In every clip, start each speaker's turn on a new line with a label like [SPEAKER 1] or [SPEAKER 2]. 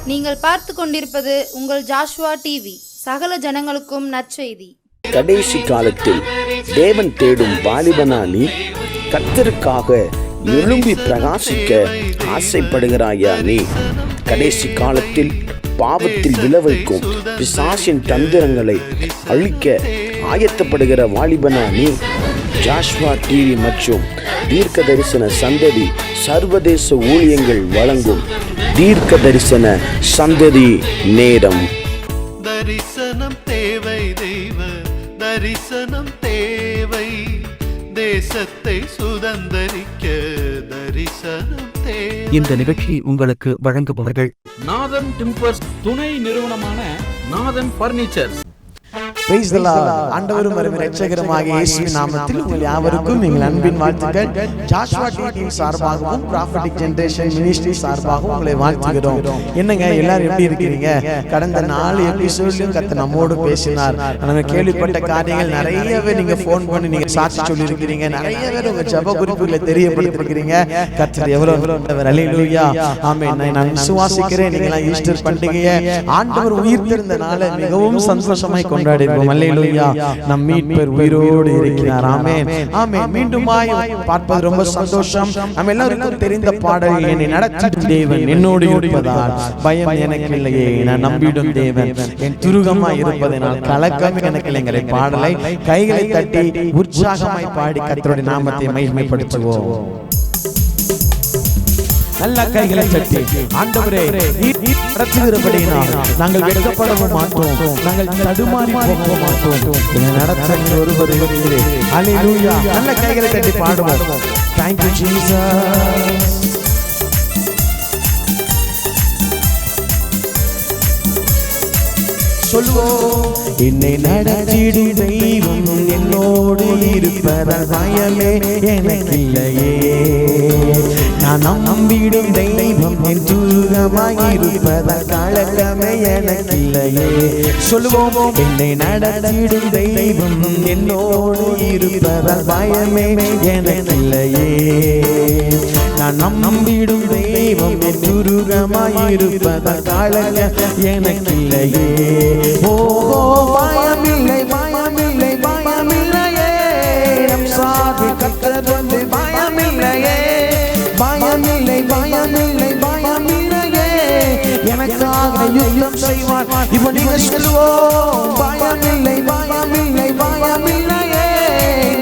[SPEAKER 1] நீங்கள் பார்த்து கொண்டிருப்பது உங்கள் ஜாஷுவா டிவி. சகல ஜனங்களுக்கும் நற்செய்தி.
[SPEAKER 2] கடைசி காலத்தில் தேவன் தேடும் வாலிபனா நீ? கர்த்தருக்காக எழும்பி பிரகாசிக்க ஆசைப்படுகிறாயா நீ? கடைசி காலத்தில் பாவத்தில் விளைவிக்கும் பிசாசின் தந்திரங்களை அழிக்க ஆயத்தப்படுகிற வாலிபனா நீ? ஜாஷ்வா டிவி மற்றும் தீர்க்க தரிசன சந்ததி சர்வதேச ஊழியங்கள் வழங்கும் தீர்க்க தரிசன சந்ததி நேரம்.
[SPEAKER 3] தரிசனம் தேவை, தெய்வ தரிசனம் தேவை, தேசத்தை சுதந்தரிக்க தரிசனம் தேவை.
[SPEAKER 4] இந்த நிகழ்ச்சி உங்களுக்கு வழங்குபவர்கள்
[SPEAKER 5] நாதன் டிம்பர்ஸ் துணை நிறுவனமான நாதன் பர்னிச்சர்ஸ்.
[SPEAKER 6] Praise the Lord. ஆண்டவரும் இரட்சகருமாகிய இயேசுவின் நாமத்தில் உங்கள் யாவருக்கும் எங்கள் அன்பின் வாழ்த்துக்கள். ஜாஷுவா டிவி சார்பாகவும் ப்ராஃபட்டிக் ஜெனரேஷன் மினிஸ்ட்ரி சார்பாகவும் உங்களை வாழ்த்துகிறோம். என்னங்க எல்லாரும் எப்படி இருக்கிறீங்க? கடந்த 4 எபிசோட்லயும் கர்த்தர் நம்மோடு பேசினார். நம்ம கேள்விப்பட்ட காரியங்கள் நிறையவே நீங்க ஃபோன் பண்ணி நீங்க சாட்சி சொல்லி இருக்கிறீங்க. நிறைய பேர் உங்க ஜெப குறிப்புகளை தெரியப்படுத்திருக்கிறீங்க. கர்த்தர் எவ்வளவு அல்லேலூயா ஆமென். நான் விசுவாசிக்கிறேன் நீங்க எல்லாம் ஈஸ்டர் பண்டிகையை ஆண்டவர் உயிர்த்தெழுந்த நாளை மிகவும் சந்தோஷமாய் கொண்டாடுவோம். அல்லேலூயா. நம் மீட்பர் உயிரோடு இருக்கிறார். ஆமென் ஆமென். மீண்டுமாய் பார்ப்பது ரொம்ப சந்தோஷம். நம்ம எல்லாருக்கும் தெரிந்த பாடல், என்னை நடத்தும் தேவன் என்னோடு இருப்பதால் பயம் எனக்கு இல்லையே, நான் நம்பிடும் தேவன் என் துருகமாய் இருப்பதனால் கலக்கம் எனக்கு இல்லைங்கிற பாடலை கைகளை தட்டி உற்சாகமாய் பாடி கர்த்தருடைய நாமத்தை மகிமைப்படுத்துவோம். நல்ல கைகளை தட்டி ஆண்டவரே நீர் நடத்துகிறபடியினால் நாங்கள் வெட்கப்படவும் மாட்டோம், நாங்கள் தடுமாறி போகவும் மாட்டோம். என்னை நடத்த ஒருவர் இருக்கிறேன். அல்லேலூயா. நல்ல கைகளை தட்டி பாடுவோம். Thank you Jesus. சொல்லுவோம். என்னை நடத்திடும் தெய்வம் என்னோடு இருப்பதால் பயமே எனக்கில்லையே, நான் நம்பிடும் தெய்வம் என் துருகமாய் இருப்பதால் கலக்கமே எனக்கில்லையே. சொல்லுவோம். என்னை நடத்திடும் தெய்வம் என்னோடு இருப்பதால் பயமே எனக்கில்லையே, நான் நம்பிடும் தெய்வம் என் துருகமாய் இருப்பதால் கலக்கம் எனக்கில்லையே. ஓஹோ பயமில்லை பயமில்லை பயமில்லையே, நம் சார்பில் கர்த்தர் வந்து பயமில்லையே, பயமில்லை பயமில்லை பயமில்லையே, எனக்காக யுத்தம் செய்வார். இப்போ நீங்க சொல்லுவோம். பயமில்லை பயமில்லை பயமில்லையே,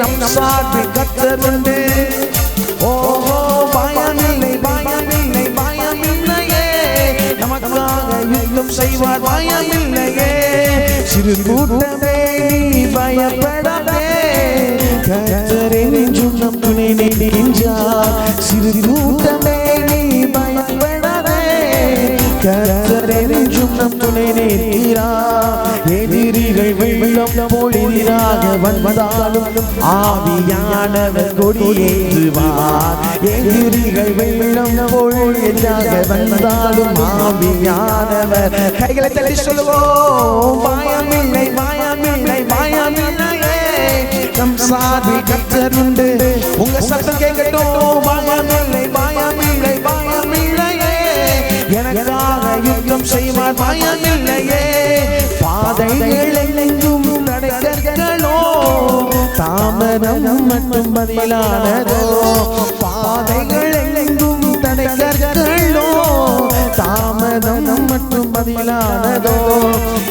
[SPEAKER 6] நம் சார்பில் கர்த்தர் வந்து. ஓஹோ பயமில்லை பயமில்லை பயமில்லையே, நமக்காக யுத்தம் செய்வார். பயமில்லையே. சிறு கூட்டமே நீ பயப்படாதே, கர்த்தர் என்றும் நம் துணை நிற்கின்றார். சிறு கூட்டமே நீ பயப்படாதே, கர்த்தர் என்றும் நம் துணை நிற்கிறார். எதிரிகள் வெள்ளம் போல் எதிராக வந்தாலும் ஆவியானவர் கொடியேற்றுவார். எதிரிகள் வெள்ளம் போல் எதிராக வந்தாலும் ஆவியானவர். கைகளை தட்டி சொல்லுவோம். பயமில்லை பயமில்லை பயமில்லையே, நம் சார்பில் கர்த்தர் உண்டு. உங்க சத்தம் கேட்கட்டும். பயமில்லை பயமில்லை பயமில்லையே, எனக்காக யுத்தம் செய்வார். பயமில்லையே. பாதைகள் எங்கும் தடைகளோ, தாமதம் மட்டும் பதிலானதோ. பாதைகள் எங்கும் தடைகளோ, தாமதம் மட்டும் பதிலானதோ.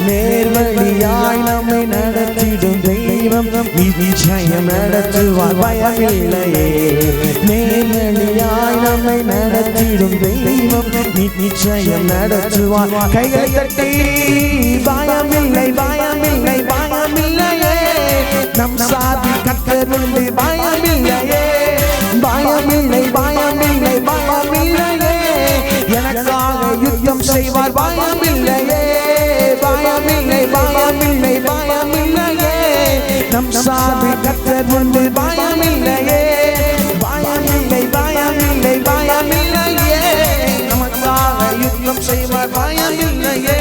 [SPEAKER 6] நேர்வழியாய் நம்மை நடத்திடும் தெய்வம் நிச்சயம் நடத்துவார். பயமில்லையே. நேர்வழியாய் நம்மை நடத்திடும் தெய்வம் நிச்சயம் நடத்துவார். கைகளை தட்டி பயமில்லை பயமில்லை பயமில்லையே, நம் சார்பில் கர்த்தர் உண்டு. பயமில்லையே பயமில்லை பயமில்லை பயமில்லையே, எனக்காக யுத்தம் செய்வார். பயமில்லையே பயமில்லை பயமில்லை பயமில்லையே, நம் சார்பில் கர்த்தர் உண்டு. பயமில்லையே பயமில்லை பயமில்லை பயமில்லையே, நமக்காக யுத்தம் செய்வார். பயமில்லையே.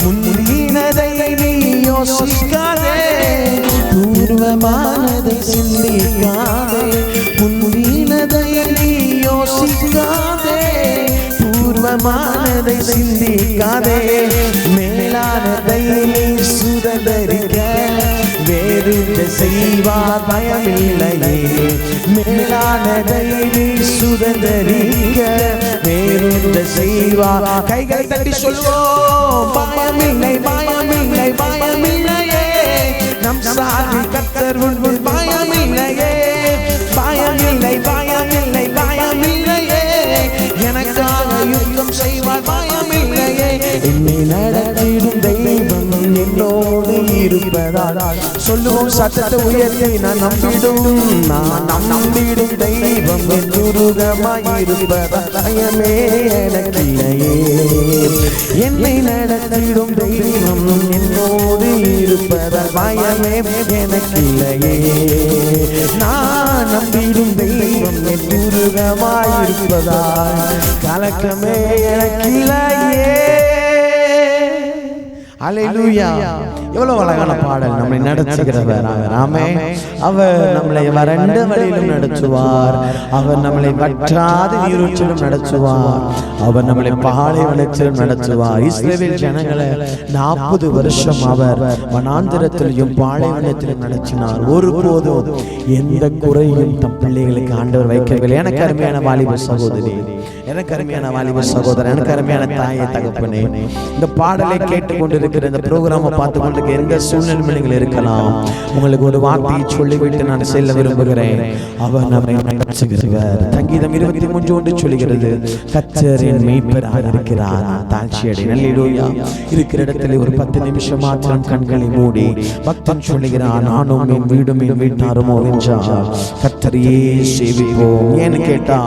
[SPEAKER 6] முந்தினதை நீ யோசிக்காதே, பூர்வமானதை சிந்திக்காதே. முந்தினதை நீ யோசிக்காதே, பூர்வ அல்பமானதை சிந்திக்காதே, மேலானதை சுதந்தரிக்க வேறு செய்வார் பயமில்லையே. மேலானதை சுதந்தரிக்க வேறு செய்வார். கைகள் தட்டி சொல்வோம், பயமில்லை பயமில்லை பயமில்லையே. நம் சாதி கர்த்தர் உண்டு, பயமில்லையே பயமில்லை பயமில்லை பயமில்லையே. எனக்காக யுத்தம் செய்வார், பயமில்லையே. என்னை நடத்திடும் தெய்வம் என்னோடு இருப்பதால் சொல்லுவோம் சத்தத்தை உயர்த்தி நான் நம்பிடும் தெய்வம் என் துருகமாயிருப்பதால் பயமே எனக்கில்லையே. என்னை நடத்திடும் தெய்வம் என்னோடு இருப்பதால் பயமே எனக்கில்லையே. நான் நம்பிடும் தெய்வம் என் துருகமாயிருப்பதால் கலக்கமே எனக்கில்லையே. அல்லேலூயா. எவ்வளவு அழகான பாடல். நம்மை நடத்துகிறவர் ஆமே. அவர் நம்மளை வறண்ட வழியிலும் நடத்துவார். அவர் நம்மளை வற்றாத நீரூற்றிலும் நடத்துவார். அவர் நம்மளை பாலைவனத்திலும் நடத்துவார். இஸ்ரவேல் ஜனங்களை 40 வருஷம் அவர் வனாந்திரத்திலும் பாலைவனத்திலும் நடத்தினார். ஒருபோதும் எந்த குறையும் தம் பிள்ளைகளுக்கு ஆண்டவர் வைக்கவில்லை. எனக்கு அருமையான வாலிப சகோதரி, எனக்கு அருமையான வாலிப சகோதரன், எனக்கு அருமையான தாயை தகப்பனே, இந்த பாடலை கேட்டுக்கொண்டிருக்கிற இந்த ப்ரோக்ராமை பார்த்து கொண்டு எந்த சூழ்நிலை நீங்கள் இருக்கலாம், உங்களுக்கு ஒரு வார்த்தையை சொல்லிவிட்டு நான் செல்ல விரும்புகிறேன். அவர் நம்மை நடத்துகிறார். சங்கீதம் 23 சொல்லுகிறது, கர்த்தரின் மேய்ப்பராக இருக்கிறார், தாழ்ச்சியடை. அல்லேலூயா. இருக்கிற இடத்துல ஒரு 10 நிமிஷம் மாத்திரம் கண்களை மூடி பக்தன் சொல்லுகிறான், நானும் என் வீடும் என் வீட்டாருமோ என்றால் கர்த்தரையே சேவிப்போம். ஏன்னு கேட்டா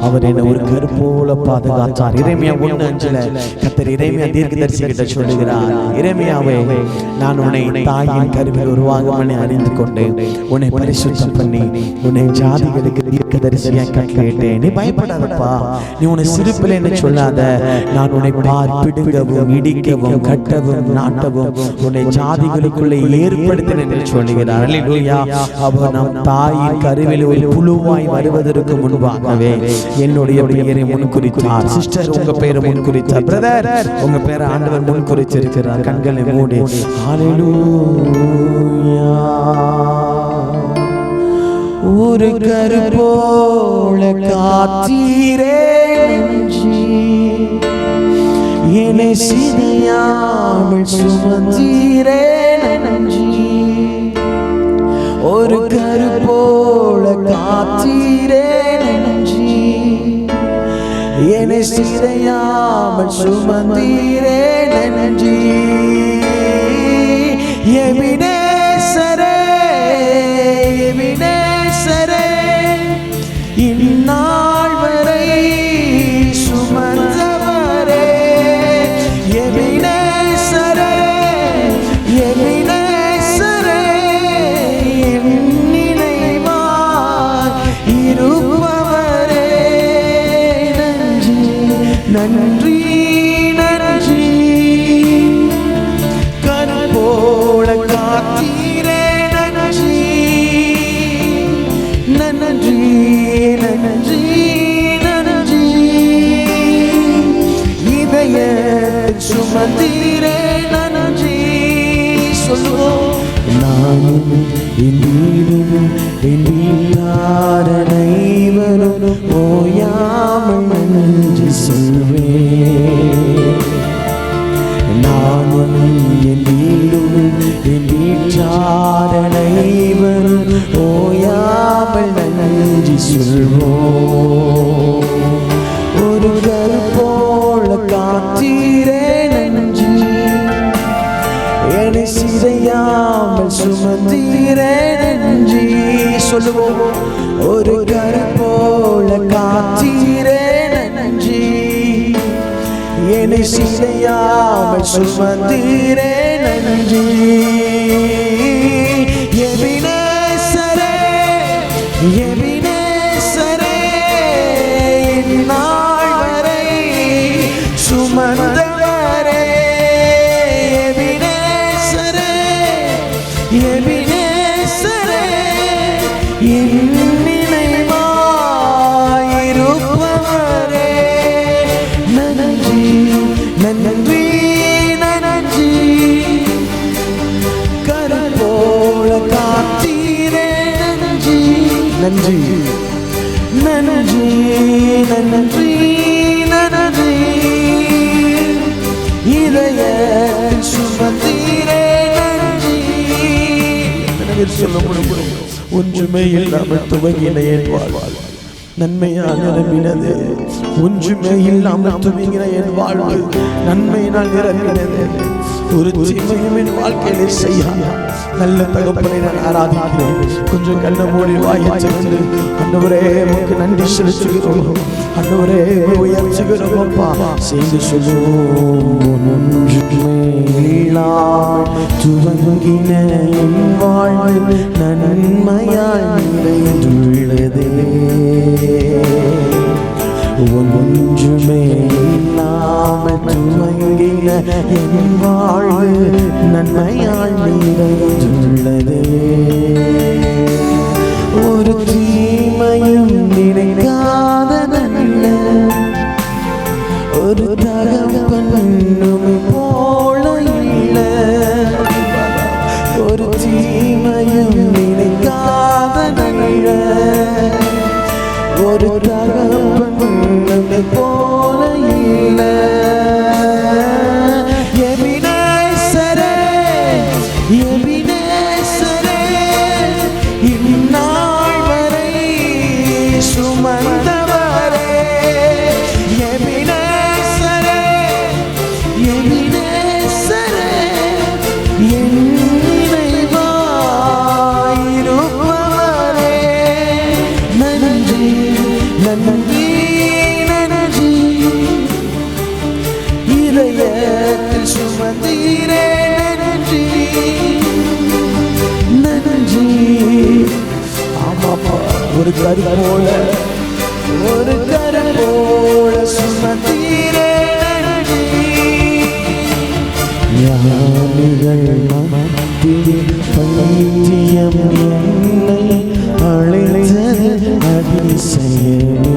[SPEAKER 6] அவர் என்ன ஒரு கருப்போல பாதுகாத்தார். எரேமியா 1:5 கர்த்தர் எரேமியா தீர்க்கதரிசி கிட்ட சொல்லுகிறார், எரேமியாவே, நான் உன்னை தாயின் கருவில் உருவாகமனை அறிந்து கொண்டேன், உன்னை பரிசுத்தம் பண்ணி உன்னை ஜாதிகளுக்கு தீர்க்கதரிசியாக கட்டளையிட்டேன். நீ பயப்படாதப்பா, நீ உன்னை சிறுப்பில் என்ன சொல்லாத, நான் உன்னை பிடுங்கவும் இடிக்கவும் கட்டவும் நாட்டவும் உன்னை ஜாதிகளுக்குள்ளே ஏற்படுத்தினேன் என்று சொல்லுகிறார். அல்லேலூயா. அவர் நம் தாயின் கருவில் ஒரு புழுவாய் வருவதற்கு முன்பாகவே என்னுடைய பெயரை முன்குறித்தார். சிஸ்டர், உங்க பெயரை முன்குறித்தார். பிரதர், உங்க பெயரை ஆண்டவர் முன்குறித்திருக்கிறார். கண்களை மூடி ஹல்லேலூயா. ஒரு கருப்போல காத்தீரே நன்றி, என்னை சிதையாமல் சுமந்தீரே நன்றி. ஒரு கருப்போல காத்தீரே நன்றி, என்னை சிதையாமல் சுமந்தீரே நன்றி. எபினேசரே எபினேசரே, இந்நாள் வரை சுமந்தவரே. எபினேசரே எபினேசரே, என் நினைவாய் இருப்பவரே. நன்றி நன்றி கருப்போல காத்தீரே நன்றி நன்றி நன்றி நன்றி. இதய சுமந்தீரே நன்றி. சொல்லுவோம், நானும் என் வீடும் என் வீட்டார் அனைவரும் ஓயாமல் நன்றி சொல்வேன். நானும் என் வீடும் என் வீட்டார் அனைவரும் ஓயாமல் நன்றி சொல்வோம். ஒரு கருப்போல காத்தீரே நன்றி, என்னை சிதையாமல் சுமந்தீரே நன்றி. சொல்லுவோம், ஒரு கருப்போல காத்தீரே நன்றி, என்னை சிதையாமல் சுமந்தீரே நன்றி. எபினேசரே எபினேசரே, இந்நாள் வரை சுமந்தவரே. எபினேசரே எபினேசரே, என் நினைவாயிருப்பவரே. நன்றி நன்றி நன்றி கரம் போல காத்தீரே நன்றி நன்றி நன்றி நன்றி நன்றி இதய சுமந்தீரே நன்றி. சொல்ல முடியும் ஒன்றுமே இல்லாமல் துவங்கின என் வாழ்வாள் நன்மையால் நிரம்பினது. ஒன்றுமே இல்லாமல் துவங்கின என் வாழ்வு நன்மையினால் நிரம்பினது. ஒரு தீமையும் என் வாழ்க்கையிலே செய்யாத நல்ல தகப்பனை நான் ஆராதிக்கிறேன். கொஞ்சம் கண்ண மூடி வாயை திறந்து ஆண்டவரே உமக்கு நன்றி செலுத்துகிறோம். ஆண்டவரே உயர்த்துகிறோம் அப்பா. செய்து சொல்லுவோம் ஒன்றுமே இல்லாமல் துவங்கின என் வாழ்வு நன்மையால் நிறைந்துள்ளதே. ஒன்றுமே இல்லாமல் துவங்கின என் வாழ்வு நன்மையால் நிறைந்துள்ளதே. ஒரு தீமையும் நினைக்காத நல்ல ஒரு தகப்பனும் போல இல்லை. ஒரு தீமையும் நினைக்காத நல்ல ஒரு தகப்பனும் போல இல்லை. எபினேசரே எபினேசரே இந்நாள் வரை சுமந்தவரே. எபினேசரே எபினேசரே என் நினைவாயிருப்பவரே. நன்றி நன்றி நன்றி இதயத்தில் சுமந்தீரே நன்றி நன்றி. ஆமாப்பா ஒரு கரு போல ஒரு கரு போல சுமந்தீரே நன்றி. ஞானிகள் மத்தியில் பைத்தியம் என்னை அழைத்தது அதிசயமே.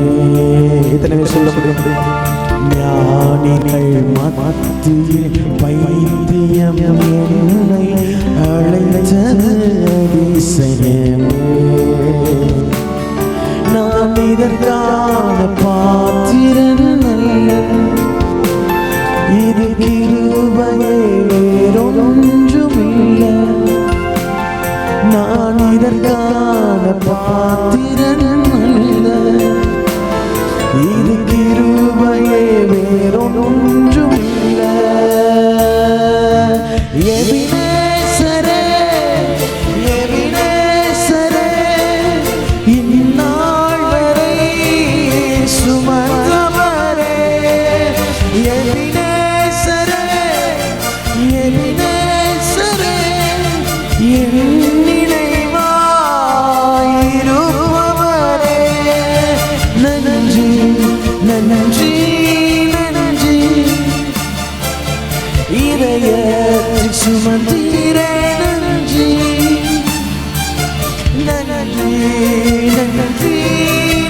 [SPEAKER 6] எத்தனை சொல்ல முடியும்? ஞானிகள் மத்தியில் பைத்தியம் என்னை அழைத்தது அதிசயமே. நான் இதற்கான பாத்திரன் அல்ல, இது கிருபையே வேறொன்றுமில்லை. நான் இதற்கான பாத்திரன் அல்ல, இது கிருபையே வேறொன்றுமில்லை. எபினேசரே எபினேசரே இந்நாள் வரை சுமந்தவரே. எபினேசரே எபினேசரே என் நினைவாயிருப்பவரே. நன்றி நன்றி நன்றி இதயத்தில் சுமந்தீரே நன்றி நன்றி நன்றி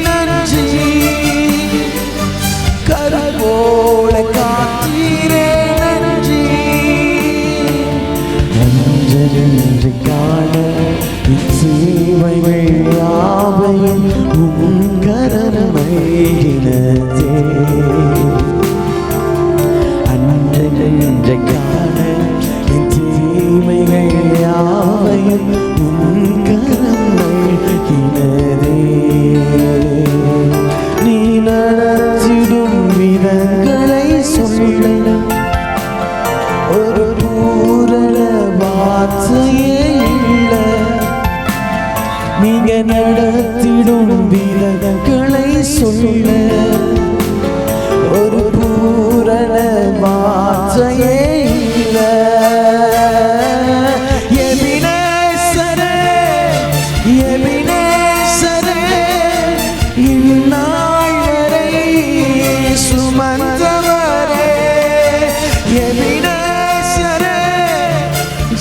[SPEAKER 6] நன்றி கரு போல காத்தீரே நன்றி. நன்றி காண இச்சேவைகள் யாவையும் உம் கரமையினதே. அன்றென்று காண இத்தீமைகள் யாவையும் உம் கரமையினதே. நீ நடத்திடும் விதங்களை சொல்ல ஒரு பூரண வார்த்தையே இல்லை. நீங்க நடத்திடும் விதங்களை சொல்ல ஒரு பூரண வார்த்தையே இல்லை. எபினேசரே எபினேசரே இந்நாள் வரை சுமந்தவரே. எபினேசரே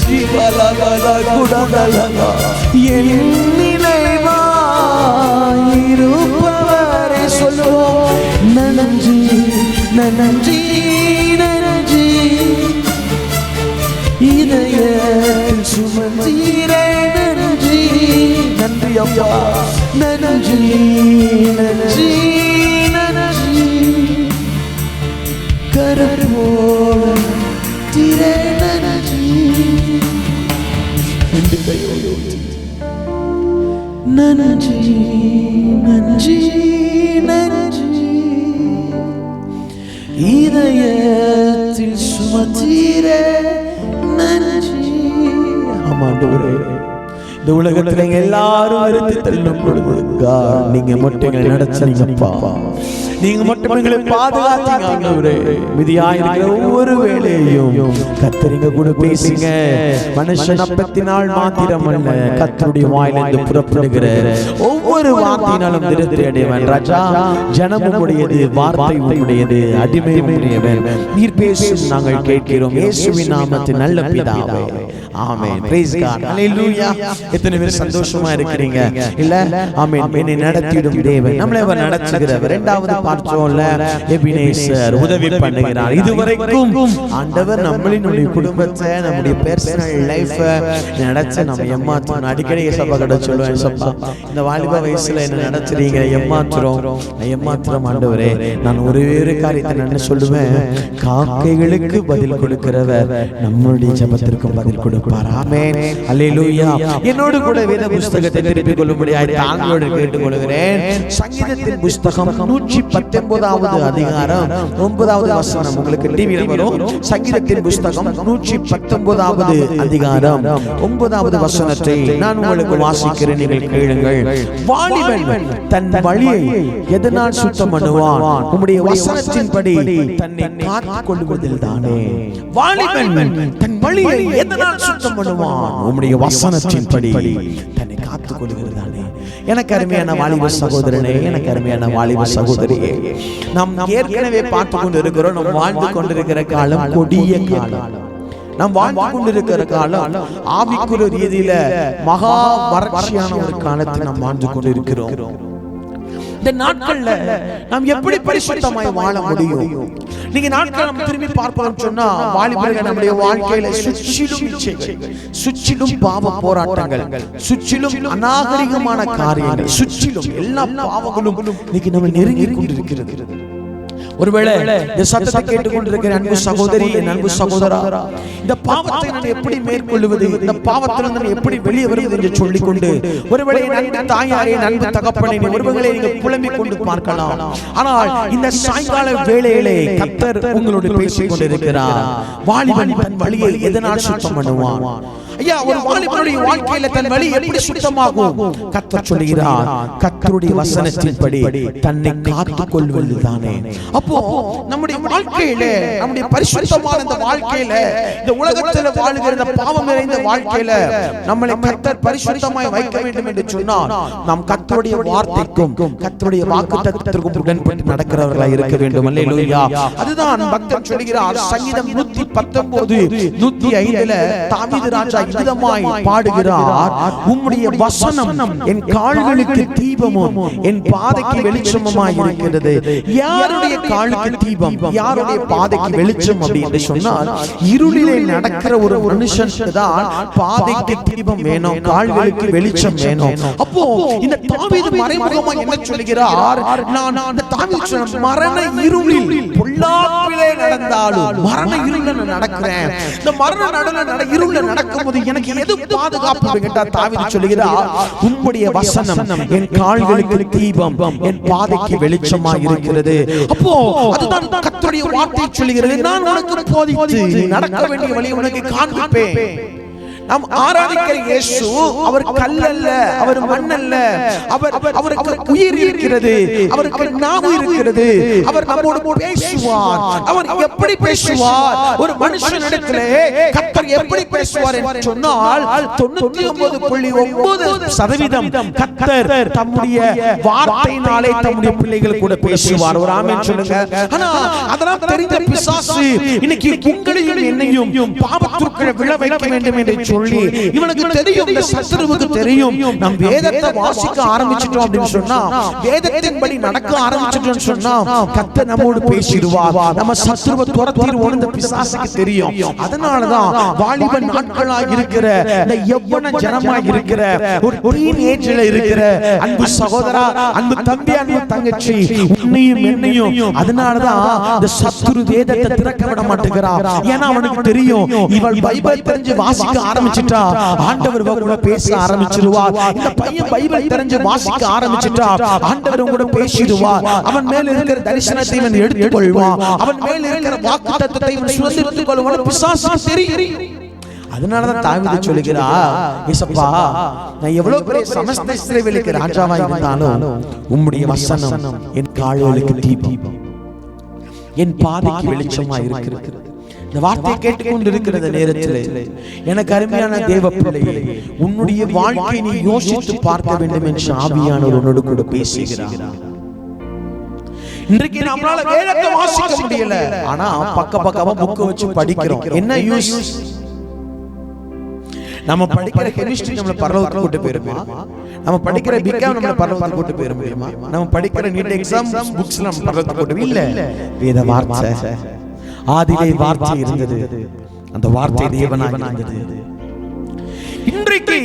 [SPEAKER 6] ஜீவலகல குடலகல என் நினைவாயிருப்பவரே. சொல்லுவோம் நன்றி நன்றி நன்றி சுமந்தீரே நன்றி நன்றி அப்பா நன்றி நன்றி நன்றி கரப்போல தீரே நன்றி ரெண்டு கையோடு நன்றி நன்றி நன்றி இதயத்தில் சுமந்தீரே நன்றி. ஆமாண்டவரே, இந்த உலகத்துல எல்லாரும் வெறுத்து தள்ளும் பொழுது நீங்க மட்டும் எங்களை நடத்துறீங்கப்பா. நீங்க மட்டும் எங்களை பாதுகாத்தீங்க ஆண்டவரே. மிதியாயிருக்கிற ஒவ்வொரு வேளையையும் கர்த்தர் கூட பேசுங்க. மனுஷன் அப்பத்தினால் மாத்திரமல்ல, கர்த்தருடைய வாயிலிருந்து புறப்படுகிற ஒவ்வொரு வார்த்தையினாலும் திருப்தி அடைவன். ராஜா, ஜனமும் உடையது, வார்த்தை உடையது, அடிமை உடையவன். நீர் பேசும் நாங்கள் கேட்கிறோம். இயேசுவின் நாமத்தில் நல்ல பிதாவே, ஆமென். பிரைஸ் காட், ஹalleluya. எத்தனை பேர் சந்தோஷமா இருக்கிறீங்க இல்ல? ஆமென். என்னை நடத்திடும் தேவன், நம்மளை அவர் நடத்துகிறவர். இரண்டாவது பார்த்தோம்ல, எபினேசர் உதவி பண்ணுகிறார். இதுவரைக்கும் ஆண்டவர் நம்மளுடைய குடும்பத்தை, நம்முடைய பர்சனல் லைஃப் நடத்த நம்ம ஏமாற்றோம். அடிக்கடி சபா கிட்ட சொல்லுவேன், சப்பா இந்த வாலிப வயசுல என்ன நடத்துறீங்க, ஏமாத்திரம் ஆண்டவரே. நான் ஒரே ஒரு காரியத்தை நான் சொல்லுவேன், காக்கைகளுக்கு பதில் கொடுக்கிறவர் நம்மளுடைய ஜெபத்திற்கும் பதில் கொடுப்பார். ஆமென், அல்லேலூயா. என்னோடு கூட வேத புத்தகத்தை திருப்பிக் கொள்ளும்படியாய் தாங்களோடு கேட்டுக்கொள்கிறேன். சங்கீதத்தின் புத்தகம் 119வது அதிகாரம் 9வது வசனம் உங்களுக்கு டிவியில் வரும். சங்கீதத்தின் புத்தகம் 119வது அதிகாரம் 9வது வசனத்தை நான் உங்களுக்கு வாசிக்கிறேன், நீங்கள் கேளுங்கள். வாலிபன் தன் வழியை எதனால் சுத்தம் பண்ணுவான்? உம்முடைய வசனத்தின்படி தன்னை காத்துக் கொள்வதில் தானே. வாலிபன் தன் வழியை எதனால் சுத்தம் பண்ணுவான்? உம்முடைய வசனத்தின்படி தன்னை காத்துக் கொள்வதில் தானே. எனக்கு அருமையான வாலிப சகோதரனே, எனக்கு அருமையான வாலிப சகோதரியே, நாம் ஏற்கனவே பார்த்து கொண்டு இருக்கிறோம். நாம் வாழ்ந்து கொண்டிருக்கிற காலம் கொடிய காலம். நாம் வாழ்ந்து கொண்டிருக்கிற காலம் ஆவிக்குரிய ரீதியில மகா வறட்சியான ஒரு காலத்தை நாம் வாழ்ந்து கொண்டிருக்கிறோம். இந்த நாட்கள்ல நாம் எப்படி பரிசுத்தமாய் வாழ முடியும்? நீங்க நாட்கள் நம்ம திரும்பி பார்ப்போம் சொன்னா, வாலிபர்கள் நம்முடைய வாழ்க்கையில சுற்றிலும் இச்சைகள், சுற்றிலும் பாவ போராட்டங்கள், சுற்றிலும் அநாகரிகமான காரியங்கள், சுற்றிலும் எல்லா பாவங்களும் இன்னைக்கு நம்ம நெருங்கி கொண்டிருக்கிறது. ஒருவேளை இந்த சத்தத்தை கேட்டுக்கொண்டிருக்கிற அன்பு சகோதரி, என் அன்பு சகோதரா, இந்த பாவத்தை நான் எப்படி மேற்கொள்வது, இந்த பாவத்திலிருந்து நான் எப்படி வெளியே வருவது என்று சொல்லிக்கொண்டு ஒருவேளை நண்பு தாயாரே, நண்பு தகப்பனே, ஒருவேளை நீங்கள் புலம்பிக் கொண்டு பார்க்கலாம். ஆனால் இந்த சாயங்கால வேளையிலே கர்த்தர் உங்களோடு பேசிக் கொண்டிருக்கிறார். வாலிபன் தன் வழியை எதனால் சுத்தம் பண்ணுவான்? ஐயா, ஒரு வாலிபனுடைய வாழ்க்கையில தன் வழி எப்படி சுத்தமாகும்? கர்த்தர் சொல்கிறார், கர்த்தருடைய வசனத்தின்படி தன்னை காத்துக் கொள்வதுதானே. அப்போ நம்முடைய வாழ்க்கையில, நம்முடைய பரிசுத்தமான இந்த வாழ்க்கையில, இந்த உலகத்தில் வாழுகிற இந்த பாவம் நிறைந்த வாழ்க்கையில நம்மளை கர்த்தர் பரிசுத்தமாய் வைக்க வேண்டும் என்று சொன்னால் நாம் கர்த்தருடைய வார்த்தைக்கும் கர்த்தருடைய வாக்குத்தத்தத்திற்கும் உடன்பட்டு நடக்கிறவர்களாய் இருக்க வேண்டும். அல்லேலூயா. அதுதான் பக்தன் சொல்கிறார். சங்கீதம் 119 105ல தாவீது ராஜா இதமாய் பாடுகிறார், உம்முடைய வசனம் என் கால்களுக்கு தீபமும் என் பாதைக்கு வெளிச்சமுமாய் இருக்கிறது. யாருடைய காலுக்கு தீபம், யாருடைய பாதைக்கு வெளிச்சம் அப்படின்னு சொன்னால், இருளிலே நடக்கிற ஒரு மனுஷனுக்கு தான் பாதைக்கு தீபம் வேணும், கால்களுக்கு வெளிச்சம் வேணும். அப்போ இந்த தாவீது மறைமுகமாக என்ன சொல்கிறார்? நான் அந்த தாவீது சொன்ன மரண இருளில் பொல்லாப்பிலே நடந்தாலும் மரண இருளில் நான் நடக்கிறேன். இந்த மரண இருளில் நடக்கும்போது எனக்கு எது பாதுகாப்பு கேட்டால் தாவீது சொல்கிறார், உம்முடைய வசனம் என் கால்களுக்கு தீபம் என் பாதைக்கு வெளிச்சமாய் இருக்கிறது. அப்போ அதுதான் கர்த்தருடைய வார்த்தை சொல்கிறது, நான் உனக்கு போதித்து நடக்க வேண்டிய வழியை உனக்கு காண்பிப்பேன். நாம் ஆராதிக்கிற இயேசு அவர் கல்லல்ல, அவர் மண்ணல்ல, அவருக்கு உயிர் இருக்கிறது, அவருக்கு நாவு இருக்கிறது, அவர் நம்மோடு பேசுவார். அவர் எப்படி பேசுவார்? ஒரு மனுஷனிடத்திலே கர்த்தர் எப்படி பேசுவார் என்று சொன்னால் 99.9% கர்த்தர் தம்முடைய வார்த்தையினாலே தம்முடைய பிள்ளைகள் கூட பேசுவார். ஒரு ஆமென் சொல்லுங்க. ஆனா அதெல்லாம் தெரிந்த பிசாசு இன்னைக்கு உங்களையும் என்னையும் பாவத்திற்குள் விழ வைக்க வேண்டும் என்று சொல்லி இவனுக்கு தெரியும், இந்த சத்துருவுக்கு தெரியும், நம் வேதத்தை வாசிக்க ஆரம்பிச்சிட்டோம் அப்படின்னு சொன்னா, வேதத்தின்படி நடக்க ஆரம்பிச்சிட்டோம்னு சொன்னா கர்த்தர் நம்மோடு பேசிடுவார், நம்ம சத்துருவை துரத்திடுவோம். இந்த பிசாசுக்கு தெரியும். அதனாலதான் வாலிப நாட்களாக இருக்கிற இந்த யௌவன ஜனமாக இருக்கிற ஒரு டீனேஜ்ல இருக்கிற அன்பு சகோதரா, அன்பு தம்பி, அன்பு தங்கச்சி, உன்னையும் என்னையும் அதனாலதான் இந்த சத்துரு வேதத்தை திறக்க விட மாட்டேங்கிறான். ஏன்னா அவனுக்கு தெரியும், இவள் பைபிள் தெரிஞ்சு வாசிக்க ஆரம்பிச்சிட்டா ஆண்டவர் கூட பேச ஆரம்பிச்சிடுவார். இந்த பையன் பைபிள் தெரிஞ்சு வாசிக்க ஆரம்பிச்சிட்டா ஆண்டவர் கூட பேசிடுவார். அவன் மேல இருக்கிற தரிசனத்தை இவன் எடுத்துக் கொள்வான். அவன் மேல இருக்கிற வாக்குத்தத்தத்தை இவன் சுதந்திரித்துக் கொள்வான். பிசாசுக்கு தெரியும். அதனாலதான் தாவீது சொல்லுகிறார், இயேசப்பா, நான் எவ்வளவு பெரிய சமஸ்த இஸ்ரவேலுக்கு ராஜாவா இருந்தாலும் உம்முடைய வசனம் என் கால்களுக்கு தீபம், என் பாதைக்கு வெளிச்சமா இருக்கிறது. இந்த வார்த்தையை கேட்டுக்கொண்டிருக்கிற நேரத்தில் எனக்கு அருமையான தேவ பிள்ளையே, உன்னுடைய வாழ்க்கையை நீ யோசித்து பார்க்க வேண்டும் என்று ஆவியானவர் உன்னோடு கூட பேசுகிறார். இன்றைக்கு நம்மளால வேதத்தை வாசிக்க முடியல, ஆனா பக்கமா புக் வச்சு படிக்கிறோம். என்ன யூஸ்? நம்ம படிக்கிற கெமிஸ்ட்ரி நம்மள பரலோகத்துக்கு கூட்டி போயிருமா? நம்ம படிக்கிற பிகாம் நம்மள பரலோகத்துக்கு கூட்டி போயிருமா? நம்ம படிக்கிற நீட் எக்ஸாம் புக்ஸ் நம்ம பரலோகத்துக்கு கூட்டி இல்ல. வேத வார்த்தை, ஆதியிலே வார்த்தை இருந்தது, அந்த வார்த்தை தேவனாக இருந்தது. இன்றைக்கு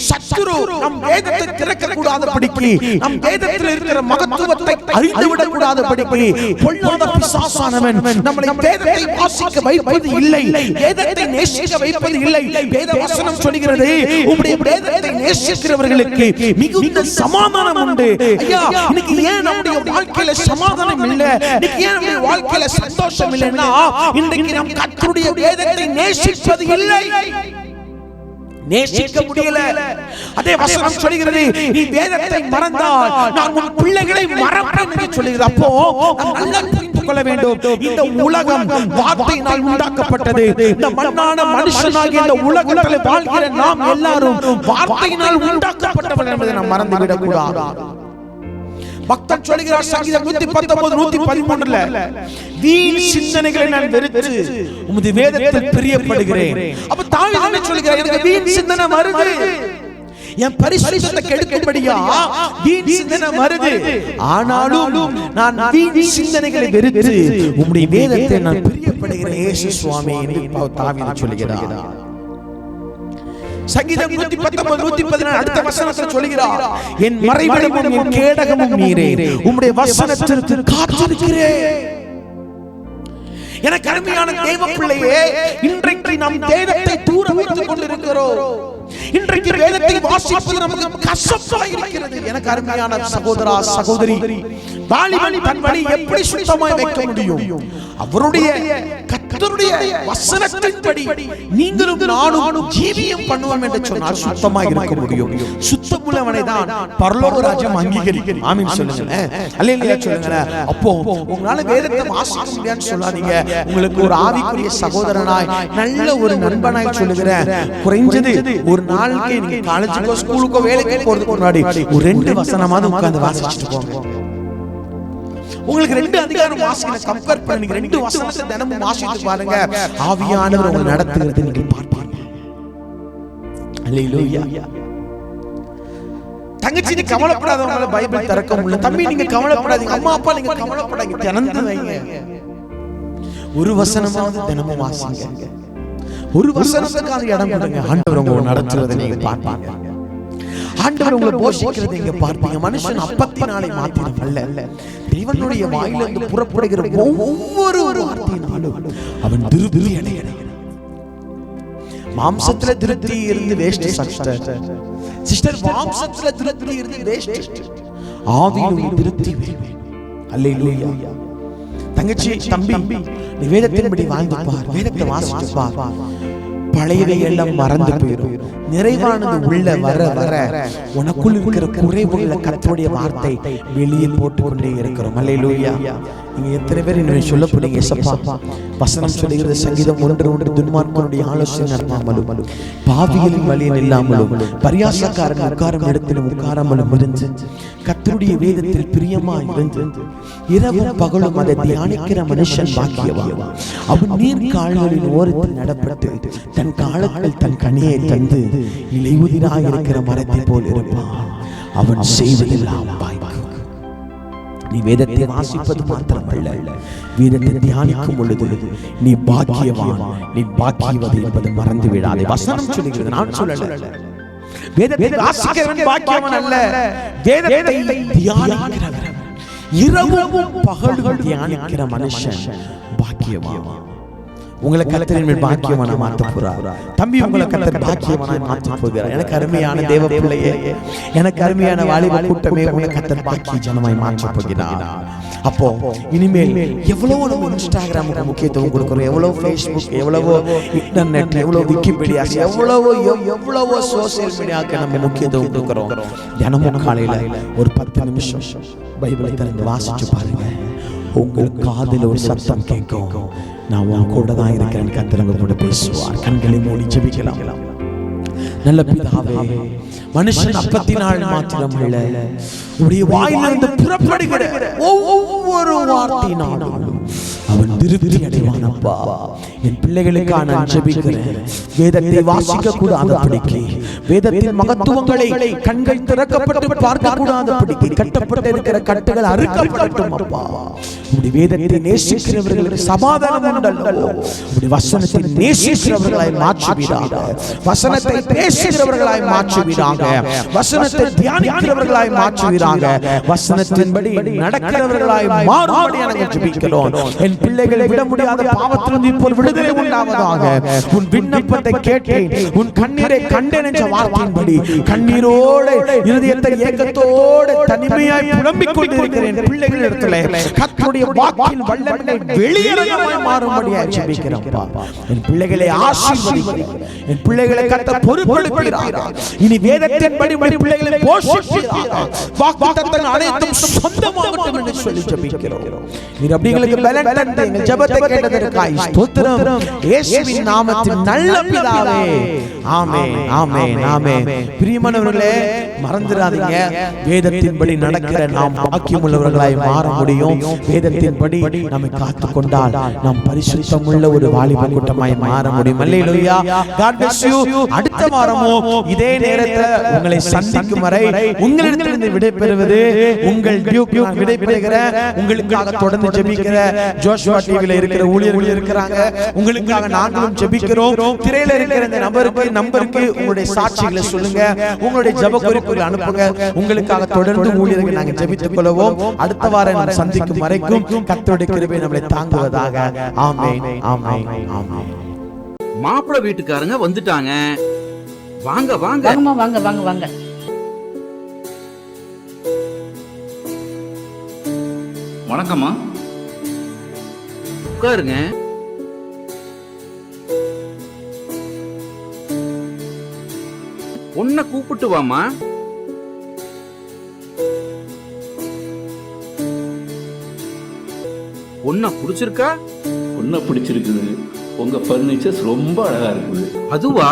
[SPEAKER 6] சத்துரு நம் வேதத்தை திறக்க கூடாதபடிக்கு, நம் வேதத்தில் இருக்கிற மகத்துவத்தை அறிந்து விட கூடாதபடிக்கு பொல்லாத பிசாசானவன் நம்மை வேதத்தை வாசிக்க வைப்பது இல்லை, வேதத்தை நேசிக்க வைப்பது இல்லை. வேத வசனம் சொல்கிறது, உம்முடைய வேதத்தை நேசிக்கிறவர்களுக்கு மிகுந்த சமாதானம் உண்டு. ஐயா, இன்னைக்கு ஏன் நம்முடைய வாழ்க்கையில சமாதானம் இல்ல? இன்னைக்கு ஏன் நம்முடைய வாழ்க்கையில சந்தோஷம் இல்லைன்னா, இன்றைக்கு நாம் கர்த்தருடைய வேதத்தை நேசிப்பது இல்லை, நேசிக்க முடியல. அதே வசனம் சொல்கிறது, நீ வேதத்தை மறந்தால் நான் உன் பிள்ளைகளை மறப்பேன் என்று சொல்கிறது. அப்போ நாம் நல்லா புரிந்து கொள்ள வேண்டும், இந்த உலகம் வார்த்தையினால் உண்டாக்கப்பட்டது. இந்த மண்ணான மனுஷனாகிய இந்த உலகத்தில் வாழ்கிற நாம் எல்லாரும் வார்த்தையினால் உண்டாக்கப்பட்டவர்கள் என்பதை நாம் மறந்து விடக் கூடாது. பக்தன் சொல்கிறார் சங்கீதம் 119 113ல, வீண் சிந்தனைகளை நான் வெறுத்து உம்முடைய வேதத்தில் பிரியப்படுகிறேன். அப்ப தாவீது என்ன சொல்கிறார்? எனக்கு வீண் சிந்தனை வருது, என் பரிசுத்தத்தை கெடுக்கும்படியா வீண் சிந்தனை வருது, ஆனாலும் நான் வீண் சிந்தனைகளை வெறுத்து உம்முடைய வேதத்தை நான் பிரியப்படுகிறேன் இயேசு சுவாமி என்று தாவீது சொல்கிறார். சங்கீதம் 119 114 அடுத்த வசனத்தில் சொல்கிறார், என் மறைவிடமும் என் கேடகமும் நீரே, உம்முடைய வசனத்திற்கு காத்திருக்கிறேன். எனக்கு அருமையான தேவ பிள்ளையே, இன்றைக்கு நாம் வேதத்தை தூர வைத்துக் கொண்டிருக்கிறோம். இன்றைக்கு வேதத்தை வாசிப்பது நமக்கு கசப்பா இருக்கிறது. எனக்கு அருமையான சகோதரா சகோதரி, வாலிபன் தன் வழி எப்படி சுத்தமாய் வைக்க முடியும்? அவருடைய கர்த்தருடைய வசனத்தின்படி நீங்களும் நானும் ஜீவியம் பண்ணுவோம் என்று சொன்னால் சுத்தமாய் இருக்க முடியும். சுத்தமுள்ளவனை தான் பரலோக ராஜ்யம் அங்கீகரிக்கும். ஆமென் சொல்லுங்க, அல்லேலூயா சொல்லுங்க. அப்போ உங்களால வேதத்தை வாசிக்க முடியாதுன்னு சொல்லாதீங்க. உங்களுக்கு ஒரு ஆவிக்குரிய சகோதரனாய், நல்ல ஒரு நண்பனாய் சொல்லுகிறேன், குறைஞ்சது ஒரு நாளைக்கு நீங்க காலேஜுக்கோ ஸ்கூலுக்கோ வேலைக்கு போறதுக்கு முன்னாடி ஒரு 2 வசனமாவது உட்கார்ந்து வாசிச்சுட்டு போங்க. உங்களுக்கு 2 அதிகாரம் வாசிக்க கம்பேர் பண்ணி 2 வசனத்தை தினமும் வாசித்து பாருங்க. ஆவியானவர் உங்களை நடத்துகிறது நீங்க பார்ப்பீங்க. அல்லேலூயா. தங்கச்சி நீ கவலைப்படாதவங்கள பைபிள் திறக்க முடியல. தம்பி நீங்க கவலைப்படாதீங்க. அம்மா அப்பா நீங்க கவலைப்படாதீங்க. தினந்து வைங்க. ஒரு வசனமாவது தினமும் வாசிங்க. ஒரு வசனத்துக்கான இடம் கொடுங்க. ஆண்டவர் உங்களை நடத்துறதை நீங்க பார்ப்பீங்க. ஆண்டவர் உங்களை போஷிக்கிறதை நீங்க பார்ப்பீங்க. மனுஷன் அப்பத்தினாலே மாத்திரம் அல்ல, தேவனுடைய வாயிலிருந்து புறப்படுகிற ஒவ்வொரு வார்த்தையினாலும் அவன் திருப்தி அடைகிறான். மாம்சத்துல திருப்தி இருந்து வேஸ்ட் சிஸ்டர், மாம்சத்துல திருப்தி இருந்து வேஸ்ட், ஆவியிலும் திருப்தி வேணும். அல்லேலூயா. தங்கச்சி தம்பி, நீ வேதத்தின்படி வாழ்ந்து பார், வேதத்தை வாசித்து பார், பழையவை எல்லாம் மறந்து போயிடும். நிறைவானது உள்ள வர வர உனக்குள் இருக்கிற குறைவுள்ள கர்த்தருடைய வார்த்தை வெளியே போட்டுக்கொண்டே இருக்கிறோம். அல்லேலூயா. நீங்க எத்தனை பேர் என்ன சொல்ல போறீங்க? ஏசப்பா வசனம் சொல்லுகிறது, சங்கீதம் 1:1, துன்மார்க்கனுடைய ஆலோசனை நடவாமலும் பாவிகளின் வழியில் இல்லாமலும் பரியாசக்காரன் உட்காரம் இடத்திலும் உட்காராமலும் இருந்து கர்த்தருடைய வேதத்தில் பிரியமா இருந்து இரவும் பகலும் அதை தியானிக்கிற மனுஷன் பாக்கியவான். அவன் நீர் கால்களின் ஓரத்தில் நடப்பட்டு தன் காலத்தில் தன் கனியை தந்து இலையுதிராக இருக்கிற மரத்தை போல் இருப்பான். அவன் செய்வதெல்லாம் வாய்க்கும். நீ வேதத்தை வாசிப்பது மாத்திரமல்ல, வேதத்தை தியானிக்கும் பொழுது நீ பாக்கியவான், நீ பாக்கியவது என்பது மறந்து விடாதே. வசனம் சொல்லுகிறது, நான் சொல்லல. வேதத்தை வாசிக்கிறவன் பாக்கியவான் அல்ல, வேதத்தை தியானிக்கிறவன், இரவும் பகலும் தியானிக்கிற மனுஷன் பாக்கியவான். உங்களை கர்த்தரின் மேல் பாக்கியவானா மாற்ற போறார். தம்பி, உங்களை கர்த்தர் பாக்கியவானாய் மாற்ற போகிறார். எனக்கு அருமையான தேவ பிள்ளையே, எனக்கு அருமையான வாலிப கூட்டமே, உங்களை கர்த்தர் பாக்கிய ஜனமாய் மாற்ற போகிறார். அப்போ இனிமேல் எவ்வளவோ நம்ம இன்ஸ்டாகிராமுக்கு முக்கியத்துவம் கொடுக்கிறோம், எவ்வளவு ஃபேஸ்புக், எவ்வளவோ இன்டர்நெட், எவ்வளவு விக்கிபீடியா, எவ்வளவோ சோசியல் மீடியாவுக்கு நம்ம முக்கியத்துவம் கொடுக்கிறோம். தினமும் காலையில ஒரு 10 நிமிஷம் பைபிளை திறந்து வாசிச்சு பாருங்க. உங்களுக்கு காதில் ஒரு சத்தம் கேட்கும், நான் உன் கூட தான் இருக்கிறேன், கர்த்தர் கூட பேசுவார். கண்களை மூடி ஜெபிக்கலாம். நல்ல பிதாவே, மனுஷன் அப்பத்தினால் மாத்திரமல்ல, உடைய வாயிலிருந்து புறப்படுகிற ஒவ்வொரு வார்த்தையினாலும் அவன் திருப்தி அடைவான். அப்பா, என் பிள்ளைகளுக்காக நான் ஜெபிக்கிறேன். வேதத்தை வாசிக்க கூடாதபடிக்கு, வேதத்தின் மகத்துவங்களை கண்கள் திறக்கப்பட்டு பார்க்க கூடாதபடிக்கு கட்டப்பட்டு இருக்கிற கட்டுகள் அறுக்கப்படட்டும். அப்பா, உடைய வேதத்தை நேசிக்கிறவர்களுக்கு சமாதானம் உண்டல்லவோ, உடைய வசனத்தை நேசிக்கிறவர்களாய் மாற்றுவீராக, வசனத்தை பேசுகிறவர்களாய் மாற்றுவீராக, வசனத்தை தியானிக்கிறவர்களாய் மாற்றுவீராக, வசனத்தின்படி நடக்கிறவர்களாய் மாறும்படி நாங்கள் ஜெபிக்கிறோம். என் பிள்ளைகளை விட முடியாத பாவத்திலிருந்து இப்போது விடுதலை உண்டாவதாக. உன் விண்ணப்பத்தை கேட்டேன், உன் கண்ணீரை கண்டேன் என்ற வார்த்தையின்படி கண்ணீரோடு, இருதயத்தை ஏக்கத்தோடு, தனிமையாய் புலம்பிக் கொண்டிருக்கிறேன் பிள்ளைகளிடத்திலே கர்த்தருடைய வாக்கின் வல்லமையை வெளியேறமாய் மாறும்படியாய் ஜெபிக்கிறேன். என் பிள்ளைகளை ஆசீர்வதிக்கிறேன், என் பிள்ளைகளை கர்த்தர் பொறுப்பெடுக்கிறார். இனி வேதத்தின்படி பிள்ளைகளை போஷிக்கிறார். வாக்குத்தத்தங்கள் அனைத்தும் சொந்தமாகட்டும் என்று சொல்லி ஜெபிக்கிறோம். நீர் அப்படிங்களுக்கு பலன் தந்து எங்கள் ஜெபத்தை கேட்டதற்காக ஸ்தோத்திரம். இயேசுவின் நாமத்தில் நல்ல பிதாவே, ஆமென், ஆமென், ஆமென். பிரியமானவர்களே, மறந்துடாதீங்க, வேதத்தின்படி நடக்கிற நாம் பாக்கியமுள்ளவர்களாய் மாற முடியும். வேதத்தின்படி நம்மை காத்துக் கொண்டால் நாம் பரிசுத்தமுள்ள ஒரு வாலிப கூட்டமாய் மாற முடியும். அல்லேலூயா. God bless you. அடுத்த வாரமோ இதே நேரத்தில் உங்களை சந்திக்கும் வரை உங்களிடத்திலிருந்து விடைபெறுவது உங்கள் டியூக். நான் விடைபெறுகிறேன். உங்களுக்காக தொடர்ந்து ஜெபிக்கிற ஜோஷுவா டிவில இருக்கிற ஊழியர்கள் இருக்கிறாங்க, உங்களுக்காக நாங்களும் ஜெபிக்கிறோம். திரையில இருக்கிற இந்த நம்பருக்கு உங்களுடைய சாட்சிகளை சொல்லுங்க, உங்களுடைய ஜெப குறிப்புகளை அனுப்புங்க. உங்களுக்காக தொடர்ந்து ஊழியர்கள் நாங்கள் ஜெபித்துக் கொள்வோம். அடுத்த வாரம் சந்திக்கும் வரைக்கும் கர்த்தருடைய கிருபை நம்மளை தாங்குவதாக. ஆமென், ஆமென், ஆமென்.
[SPEAKER 5] மாப்பிள்ளை வீட்டுக்காரங்க வந்துட்டாங்க. வாங்க வாங்க
[SPEAKER 1] வாங்க வாங்க வாங்க.
[SPEAKER 5] வணக்கம்மா, உட்காருங்க. பொண்ண கூப்பிட்டு வாமா. பொண்ண பிடிச்சிருக்கா?
[SPEAKER 7] பொண்ணை பிடிச்சிருக்குது. உங்க பர்னிச்சர்ஸ் ரொம்ப அழகா இருக்குது.
[SPEAKER 5] அதுவா,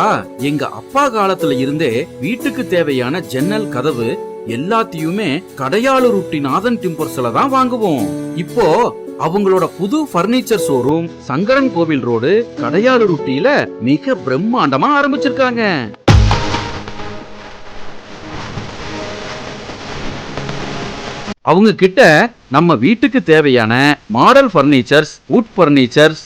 [SPEAKER 5] எங்க அப்பா காலத்துல இருந்தே வீட்டுக்கு தேவையான ஜன்னல், கதவு எல்லாத்தையுமே கடையாளு ரொட்டி நாதன் டிம்பர்ஸ்ல தான் வாங்குவோம். இப்போ அவங்களோட புது பர்னிச்சர் ஷோரூம் சங்கரன் கோவில் ரோடு கடையாளு ரொட்டியில மிக பிரம்மாண்டமா ஆரம்பிச்சிருக்காங்க. அவங்க கிட்ட நம்ம வீட்டுக்கு தேவையான model furnitures, wood furnitures,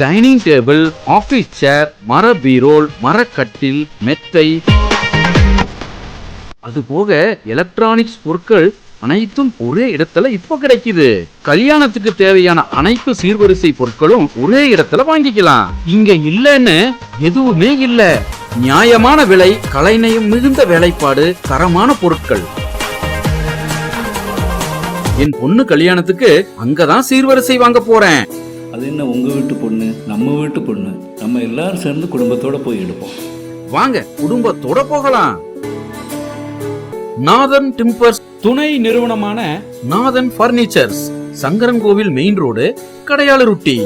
[SPEAKER 5] dining table, office chair, மர பீரோல், மரக்கட்டில், மெத்தை, அதுபோக எலக்ட்ரானிக்ஸ் பொருட்கள் அனைத்தும் ஒரே இடத்துல இப்ப கிடைக்குது. கல்யாணத்துக்கு தேவையான அனைத்து சீர்வரிசை பொருட்களும் ஒரே இடத்துல வாங்கிக்கலாம். இங்க இல்லன்னு எதுவுமே இல்ல. நியாயமான விலை, கலைநயம் மிகுந்த வேலைப்பாடு, தரமான பொருட்கள். என் பொண்ணு கல்யாணத்துக்கு அங்கதான் சீர்வரிசை வாங்க போறேன்.
[SPEAKER 7] அது என்ன, உங்க வீட்டு பொண்ணு நம்ம வீட்டு பொண்ணு, நம்ம எல்லாரும் சேர்ந்து குடும்பத்தோட போய் எடுப்போம்.
[SPEAKER 5] வாங்க, குடும்பத்தோட போகலாம். நாதன் டிம்பர்ஸ் துணை நிறுவனமான நாதன் பர்னிச்சர்ஸ், சங்கரன் கோவில் மெயின் ரோடு, கடையாளு ரொட்டி.